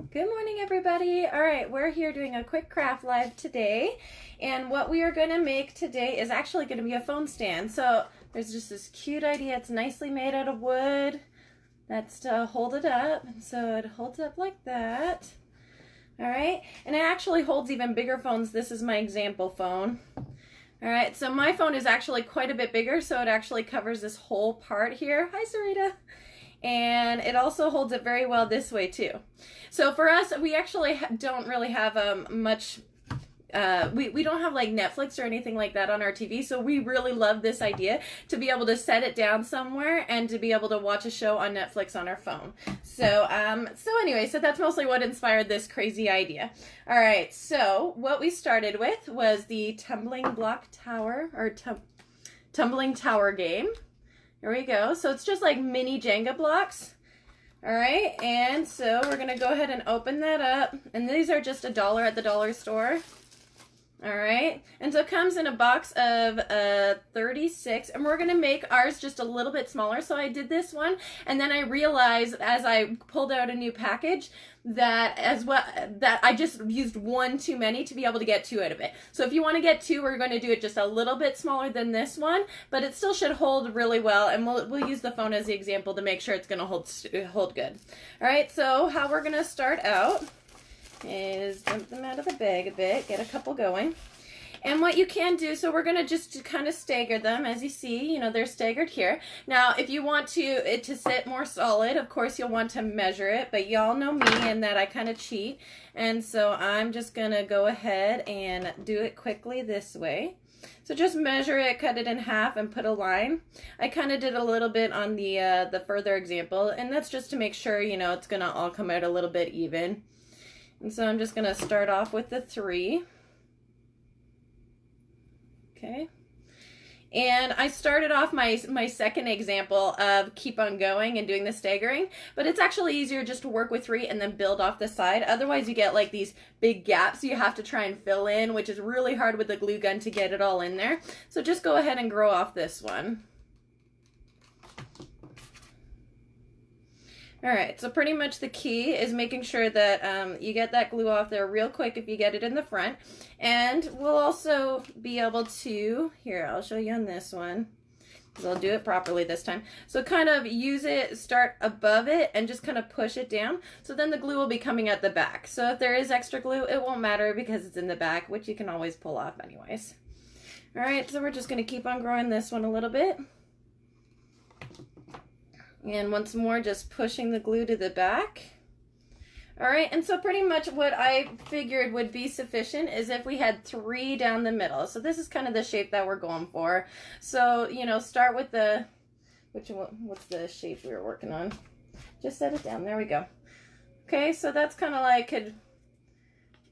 Good morning, everybody. All right, we're here doing a quick craft live today, and what we are going to make today is actually going to be a phone stand. So there's just this cute idea. It's nicely made out of wood. That's to hold it up, so it holds up like that. All right, and it actually holds even bigger phones. This is my example phone. All right, so my phone is actually quite a bit bigger, so it actually covers this whole part here. Hi, Sarita. And it also holds it very well this way too. So for us, we actually don't really have much, we don't have like Netflix or anything like that on our TV, so we really love this idea to be able to set it down somewhere and to be able to watch a show on Netflix on our phone. So anyway, so that's mostly what inspired this crazy idea. All right, so what we started with was the tumbling block tower, or tumbling tower game. Here we go. So it's just like mini Jenga blocks. All right, and so we're gonna go ahead and open that up. And these are just $1 at the dollar store. All right, and so it comes in a box of 36, and we're gonna make ours just a little bit smaller. So I did this one, and then I realized as I pulled out a new package that I just used one too many to be able to get two out of it. So if you want to get two, we're going to do it just a little bit smaller than this one, but it still should hold really well, and we'll use the phone as the example to make sure it's going to hold good. All right, so how we're going to start out is dump them out of the bag a bit, get a couple going. And what you can do, so we're going to just kind of stagger them. As you see, you know, they're staggered here. Now, if you want it to sit more solid, of course, you'll want to measure it. But y'all know me and that I kind of cheat. And so I'm just going to go ahead and do it quickly this way. So just measure it, cut it in half, and put a line. I kind of did a little bit on the further example. And that's just to make sure, you know, it's going to all come out a little bit even. And so I'm just going to start off with the 3. Okay, and I started off my second example of keep on going and doing the staggering, but it's actually easier just to work with 3 and then build off the side. Otherwise you get like these big gaps you have to try and fill in, which is really hard with the glue gun to get it all in there. So just go ahead and grow off this one. All right, so pretty much the key is making sure that you get that glue off there real quick if you get it in the front. And we'll also be able to, here, I'll show you on this one, because I'll do it properly this time. So kind of use it, start above it, and just kind of push it down. So then the glue will be coming at the back. So if there is extra glue, it won't matter because it's in the back, which you can always pull off anyways. All right, so we're just going to keep on growing this one a little bit. And once more, just pushing the glue to the back. All right, and so pretty much what I figured would be sufficient is if we had 3 down the middle. So this is kind of the shape that we're going for. So, you know, start with the, what's the shape we were working on? Just set it down, there we go. Okay, so that's kind of like, could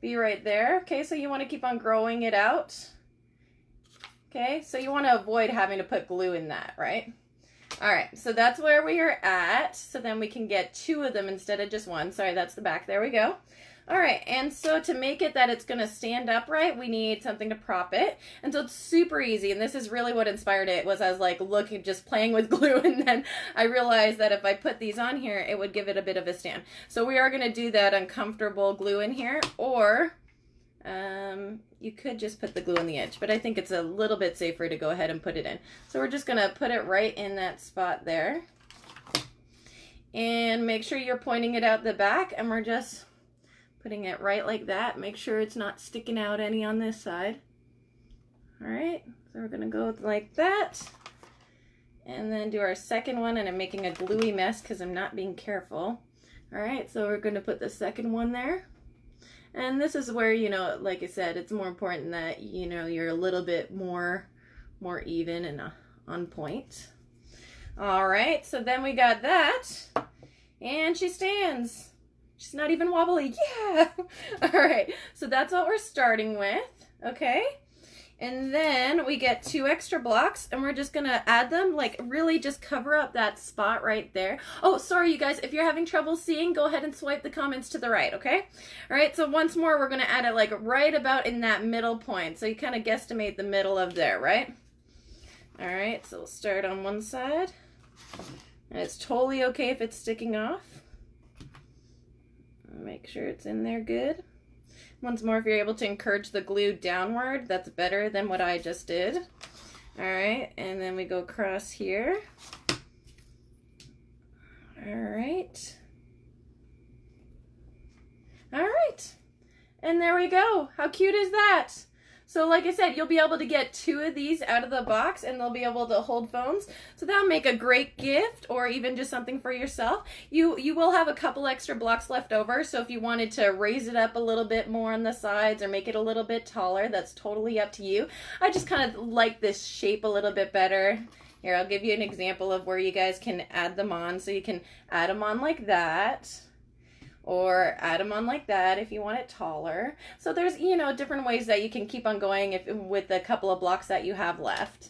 be right there. Okay, so you want to keep on growing it out. Okay, so you want to avoid having to put glue in that, right? All right, so that's where we are at. So then we can get 2 of them instead of just 1. Sorry, that's the back. There we go. All right, and so to make it that it's going to stand upright, we need something to prop it. And so it's super easy, and this is really what inspired it, was I was like looking, just playing with glue, and then I realized that if I put these on here, it would give it a bit of a stand. So we are going to do that uncomfortable glue in here, or you could just put the glue on the edge, but I think it's a little bit safer to go ahead and put it in. So we're just gonna put it right in that spot there. And make sure you're pointing it out the back, and we're just putting it right like that. Make sure it's not sticking out any on this side. All right, so we're gonna go like that. And then do our second one, and I'm making a gluey mess because I'm not being careful. All right, so we're gonna put the second one there. And this is where, you know, like I said, it's more important that, you know, you're a little bit more even and on point. All right, so then we got that, and she stands. She's not even wobbly. Yeah. All right, so that's what we're starting with, okay? And then we get 2 extra blocks, and we're just gonna add them, like really just cover up that spot right there. Oh, sorry you guys, if you're having trouble seeing, go ahead and swipe the comments to the right, okay? All right, so once more, we're gonna add it like right about in that middle point. So you kind of guesstimate the middle of there, right? All right, so we'll start on one side. And it's totally okay if it's sticking off. Make Make sure it's in there good. Once more, if you're able to encourage the glue downward, that's better than what I just did. All right, and then we go across here. All right. All right. And there we go. How cute is that? So like I said, you'll be able to get 2 of these out of the box and they'll be able to hold phones. So that'll make a great gift or even just something for yourself. You will have a couple extra blocks left over. So if you wanted to raise it up a little bit more on the sides or make it a little bit taller, that's totally up to you. I just kind of like this shape a little bit better. Here, I'll give you an example of where you guys can add them on. So you can add them on like that. Or add them on like that if you want it taller. So there's, you know, different ways that you can keep on going with the couple of blocks that you have left.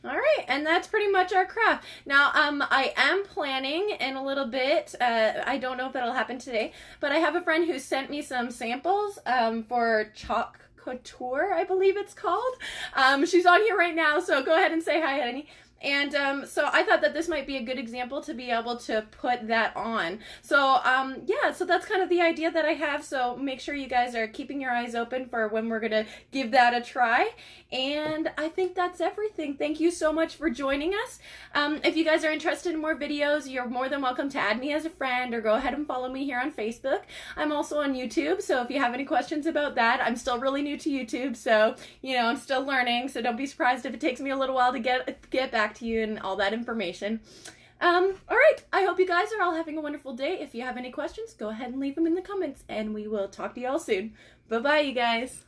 All right, and that's pretty much our craft. Now, I am planning in a little bit, I don't know if that'll happen today, but I have a friend who sent me some samples for chalk couture, I believe it's called. She's on here right now, so go ahead and say hi, honey. And so I thought that this might be a good example to be able to put that on. So yeah, so that's kind of the idea that I have. So make sure you guys are keeping your eyes open for when we're going to give that a try. And I think that's everything. Thank you so much for joining us. If you guys are interested in more videos, you're more than welcome to add me as a friend or go ahead and follow me here on Facebook. I'm also on YouTube, so if you have any questions about that, I'm still really new to YouTube, so, you know, I'm still learning, so don't be surprised if it takes me a little while to get back to you and all that information. All right, I hope you guys are all having a wonderful day. If you have any questions, go ahead and leave them in the comments, and we will talk to you all soon. Bye-bye, you guys.